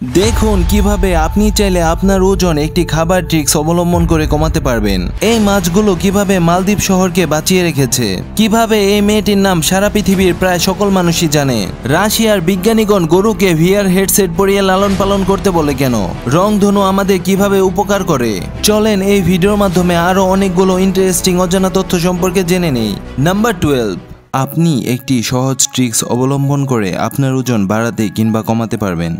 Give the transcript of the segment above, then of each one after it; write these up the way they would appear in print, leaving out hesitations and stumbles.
দেখুন কিভাবে আপনি চাইলে আপনার ওজন একটি খাবার ট্রিক্স অবলম্বন করে কমাতে পারবেন। এই মাছগুলো কিভাবে মালদ্বীপ শহরকে বাঁচিয়ে রেখেছে, কিভাবে এই মেয়েটির নাম সারা পৃথিবীর প্রায় সকল মানুষই জানে। রাশিয়ার বিজ্ঞানীগণ গরুকে ভিআর হেডসেট পরিয়ে লালন পালন করতে বলে কেন, রংধনু আমাদের কিভাবে উপকার করে। চলেন এই ভিডিওর মাধ্যমে আরো অনেকগুলো ইন্টারেস্টিং অজানা তথ্য সম্পর্কে জেনে নেই। নাম্বার 12, আপনি একটি সহজ ট্রিক্স অবলম্বন করে আপনার ওজন বাড়াতে কিংবা কমাতে পারবেন,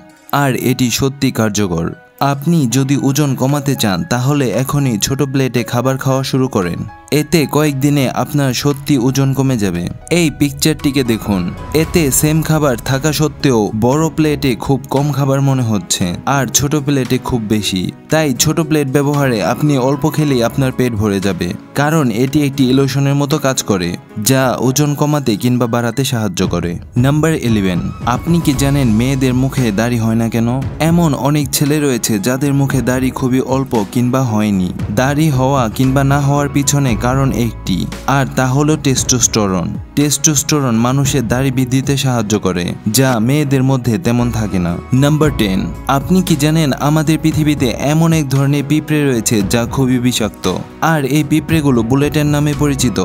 আর এটি সত্যি কার্যকর। আপনি যদি ওজন কমাতে চান তাহলে এখনই ছোট প্লেটে খাবার খাওয়া শুরু করেন। এতে কয়েকদিনে আপনার সত্যি ওজন কমে যাবে। এই পিকচারটিকে দেখুন, এতে সেম খাবার থাকা সত্ত্বেও বড় প্লেটে খুব কম খাবার মনে হচ্ছে আর ছোট প্লেটে খুব বেশি। তাই ছোট প্লেট ব্যবহারে আপনি অল্প খেলেই আপনার পেট ভরে যাবে, কারণ এটি একটি ইলুশনের মতো কাজ করে যা ওজন কমাতে কিংবা বাড়াতে সাহায্য করে। নাম্বার 11, আপনি কি জানেন মেয়েদের মুখে দাড়ি হয় না কেন? এমন অনেক ছেলে রয়েছে যাদের মুখে দাড়ি খুবই অল্প কিংবা হয়নি। দাড়ি হওয়া কিংবা না হওয়ার পিছনে কারণ একটি, আর তা হলো টেস্টোস্টেরন। টেস্টোস্টেরন মানুষের দাড়ি বৃদ্ধিতে সাহায্য করে, যা মেয়েদের মধ্যে তেমন থাকে না। নাম্বার 10, আপনি কি জানেন আমাদের পৃথিবীতে এমন এক ধরনের পিঁপড়ে রয়েছে যা খুবই বিষাক্ত, আর এই পিঁপড়েগুলো বুলেটের নামে পরিচিত।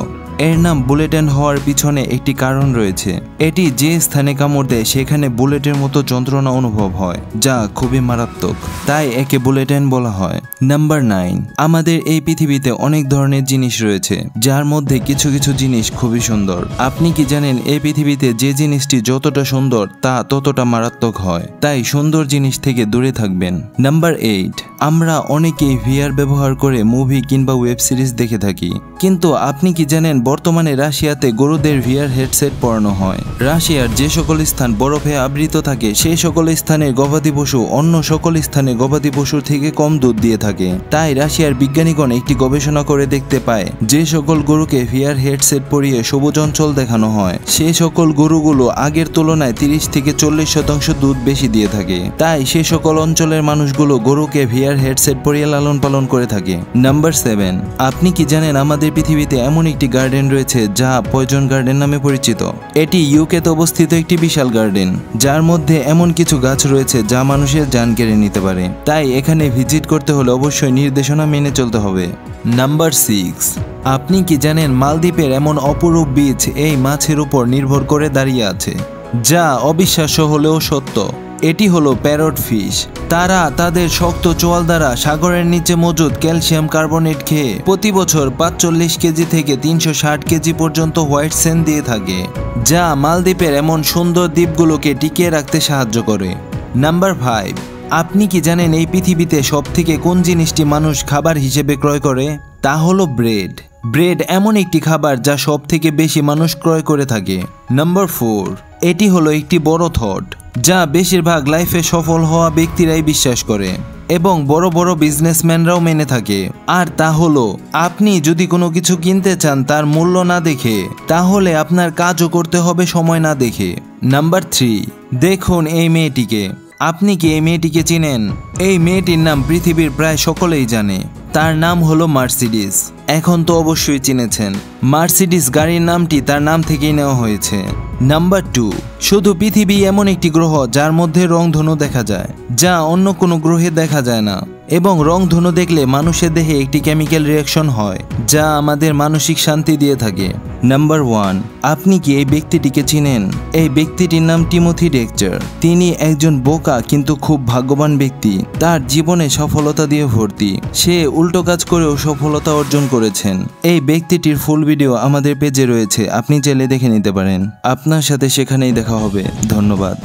এর নাম বুলেটেন হওয়ার পিছনে একটি কারণ রয়েছে। এটি যে স্থানে কামড় দেয় সেখানে বুলেটের মতো যন্ত্রণা অনুভব হয়, যা খুবই মারাত্মক, তাই একে বুলেটেন বলা হয়। নাম্বার 9, আমাদের এই পৃথিবীতে অনেক ধরনের জিনিস রয়েছে, যার মধ্যে কিছু কিছু জিনিস খুবই সুন্দর। আপনি কি জানেন এই পৃথিবীতে যে জিনিসটি যতটা সুন্দর তা ততটা মারাত্মক হয়, তাই সুন্দর জিনিস থেকে দূরে থাকবেন। নাম্বার 8, আমরা অনেকেই ভিআর ব্যবহার করে মুভি কিংবা ওয়েব সিরিজ দেখে থাকি, কিন্তু আপনি কি জানেন বর্তমানে রাশিয়াতে গরুদের ভিআর হেডসেট পরানো হয়। রাশিয়ার যে সকল স্থান বরফে আবৃত থাকে সেই সকল স্থানে গবাদি পশু অন্য সকল স্থানে গবাদি পশুর থেকে কম দুধ দিয়ে থাকে। তাই রাশিয়ার বিজ্ঞানীগণ একটি গবেষণা করে দেখতে পায় যে সকল গরুকে ভিআর হেডসেট পরিয়ে সবুজ অঞ্চল দেখানো হয় সেই সকল গরুগুলো আগের তুলনায় 30 থেকে 40% দুধ বেশি দিয়ে থাকে। তাই সে সকল অঞ্চলের মানুষগুলো গরুকে ভিআর হেডসেট পরিয়ে লালন পালন করে থাকে। নাম্বার 7, আপনি কি জানেন আমাদের পৃথিবীতে এমন একটি গার্ডেন রয়েছে যা পয়জন গার্ডেন নামে পরিচিত। এটি ইউকেতে অবস্থিত একটি বিশাল গার্ডেন, যার মধ্যে এমন কিছু গাছ রয়েছে যা মানুষের জান কেড়ে নিতে পারে। তাই এখানে ভিজিট করতে হলে অবশ্যই নির্দেশনা মেনে চলতে হবে। নাম্বার 6, আপনি কি জানেন মালদ্বীপের এমন অপরূপ বীচ এই মাছের উপর নির্ভর করে দাঁড়িয়ে আছে, যা অবিশ্বাস্য হলেও সত্য। এটি হলো প্যারট ফিশ। তারা তাদের শক্ত চোয়াল দ্বারা সাগরের নিচে মজুদ ক্যালসিয়াম কার্বনেট খেয়ে প্রতি বছর 45 কেজি থেকে 360 কেজি পর্যন্ত হোয়াইট স্যান্ড দিয়ে থাকে, যা মালদ্বীপের এমন সুন্দর দ্বীপগুলোকে টিকিয়ে রাখতে সাহায্য করে। নাম্বার 5, আপনি কি জানেন এই পৃথিবীতে সবথেকে কোন জিনিসটি মানুষ খাবার হিসেবে ক্রয় করে? তা হলো ব্রেড। ব্রেড এমন একটি খাবার যা সব থেকে বেশি মানুষ ক্রয় করে থাকে। নাম্বার 4, এটি হলো একটি বড় থট যা বেশিরভাগ লাইফে সফল হওয়া ব্যক্তিরাই বিশ্বাস করে এবং বড় বড় বিজনেসম্যানরাও মেনে থাকে, আর তা হলো আপনি যদি কোনো কিছু কিনতে চান তার মূল্য না দেখে, তাহলে আপনার কাজও করতে হবে সময় না দেখে। নাম্বার 3, দেখুন এই মেয়েটিকে। আপনি কি এই মেয়েটিকে চিনেন? এই মেয়েটির নাম পৃথিবীর প্রায় সকলেই জানে। তার নাম হলো মার্সিডিস। এখন তো অবশ্যই চিনেছেন, মার্সিডিস গাড়ির নামটি তার নাম থেকেই নেওয়া হয়েছে। নাম্বার 2, শুধু পৃথিবী এমন একটি গ্রহ যার মধ্যে রংধনু দেখা যায়, যা অন্য কোনো গ্রহে দেখা যায় না, এবং রংধনু দেখলে মানুষের দেহে একটি কেমিক্যাল রিয়াকশন হয় যা আমাদের মানসিক শান্তি দিয়ে থাকে। নাম্বার 1, আপনি কি এই ব্যক্তিটিকে চিনেন? এই ব্যক্তিটির নাম টিমোথি ডেক্সার। তিনি একজন বোকা কিন্তু খুব ভাগ্যবান ব্যক্তি। তার জীবনে সফলতা দিয়ে ভর্তি। সে উল্টো কাজ করেও সফলতা অর্জন করেছেন। এই ব্যক্তিটির ফুল ভিডিও আমাদের পেজে রয়েছে, আপনি চাইলে দেখে নিতে পারেন। আপনার সাথে সেখানেই দেখা হবে। ধন্যবাদ।